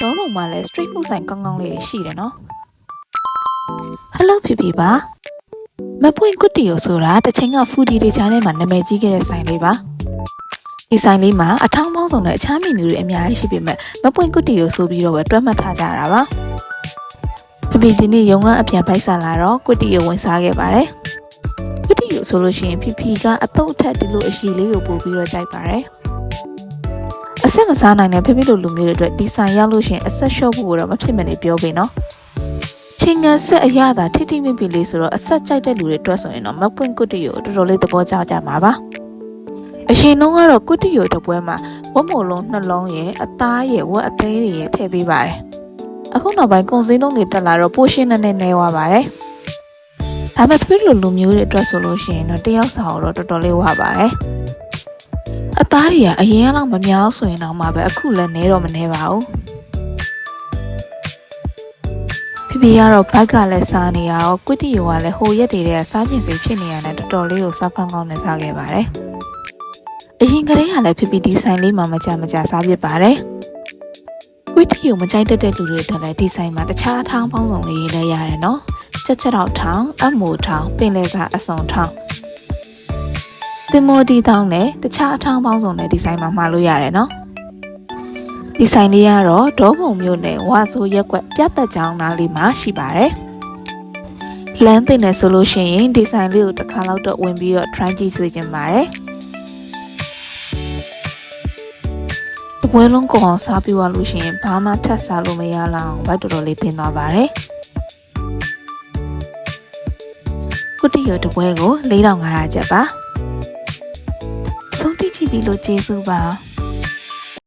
တော့ပုံမှာလဲ street food ဆိုင်ကောင်းကောင်းလေးတွေရှိတယ်နော် Hello ဖေဖေပါမပွင့်ကွတ်တီယိုဆိုတာတချိန်က foodie တွေကြားထဲမှာနာမည်ကြီးခဲ့တဲ့ဆိုင်လေးပါဒီဆိုင်လေးမှာအထောင်းပေါင်းစုံနဲ့အခြားမီနူတွေအများကြီးရှိပေမဲ့မပွင့်ကွတ်တီယိုဆိုပြီးတော့ပဲတွက်မှတ်ထားကြတာပါဖေဖေဒီနေ့ရုံကအပြန်ပိုက်စားလာတော့ကွတ်တီယိုဝင်စားခဲ့ပါတယ်ကွတ်တီယိုဆိုလို့ရှိရင်ဖေဖေကအတုတ်အထက်ဒီလိုအရှိလေးကိုပို့ပြီးတော့ကြိုက်ပါတယ်အဆက်မစားနိုင်တဲ့ဖေဖေလိုလူမျိုးတွေအတွက်ဒီဆိုင်ရောက်လို့ရှိရင်အဆက်လျှော့ဖို့တော့မဖြစ်မနေပြောပေးနော်ချင်းငန်းဆက်အရသာထိထိမိမိလေးဆိုတော့အဆက်ကြိုက်တဲ့လူတွေအတွက်ဆိုရင်တော့မပွင့်ကွတ်တီယိုတော်တော်လေးသဘောကျကြမှာပါအရှင်နှုံးကတော့ကွတ်တီယိုတပွဲမှာဝတ်မို့လုံးနှလုံးရဲ့အသားရဲ့ဝက်အသေးတွေရဲ့ထည့်ပေးပါတယ်အခုနောက်ပိုင်းကုန်စည်နှုန်းတွေတက်လာတော့ပိုရှင်းနဲ့နေသွားပါတယ်ဒါပေမဲ့ဖေဖေလိုလူမျိုးတွေအတွက်ဆိုလို့ရှိရင်တော့တယောက်စာတော့တော်တော်လေးဝပါတယ်အသားတွေကအရင်ကလောက်မများဆိုရင်တော့မှပဲအခုလည်းနေတော့မနေပါဘူးဖေဖေကတော့ဘက်ကလည်းစားနေရတော့ကွတ်တီယိုကလည်းဟိုရက်တွေကစားကျင်စိဖြစ်နေရတယ်တော်တော်လေးကိုစားကောင်းကောင်းနဲ့စားခဲ့ပါတယ်အရင်ကတည်းကလည်းဖေဖေဒီဆိုင်လေးမှာမကြစားဖြစ်ပါတယ်ကွတ်တီယိုမကြိုက်တတ်တဲ့လူတွေတက်လည်းဒီဆိုင်မှာတခြားထောင်းပေါင်းစုံလေးလည်းရတယ်နော်ချက်တော့ထောင်းအမိုထောင်းပင်လယ်စာအစုံထောင်းတင်မိုဒီတောင်းနဲ့တခြားအထောင်းပေါင်းစုံနဲ့ဒီဆိုင်မှာမှာလို့ရတယ်နော်ဒီဆိုင်လေးကတော့ဒေါပုံမြို့နယ်ဝါဆိုရက်ကွက်ပြတ်သက်ကျောင်းနားလေးမှာရှိပါတယ်လမ်းသိနေဆိုလို့ရှိရင်ဒီဆိုင်လေးကိုတစ်ခါလောက်တော့ဝင်ပြီးတော့ try ကြည့်စေချင်ပါတယ်တပွဲလုံးကိုအောင်စားပြီးသွားလို့ရှိရင်ဘာမှထပ်စားလို့မရလောက်ဘက်တော်တော်လေးပင်သွားပါတယ်ကွတ်တီယိုတပွဲကို4500ကျပ်ပါဆုံးတိကြည့်ပြီးလို့ကျေးဇူးပါ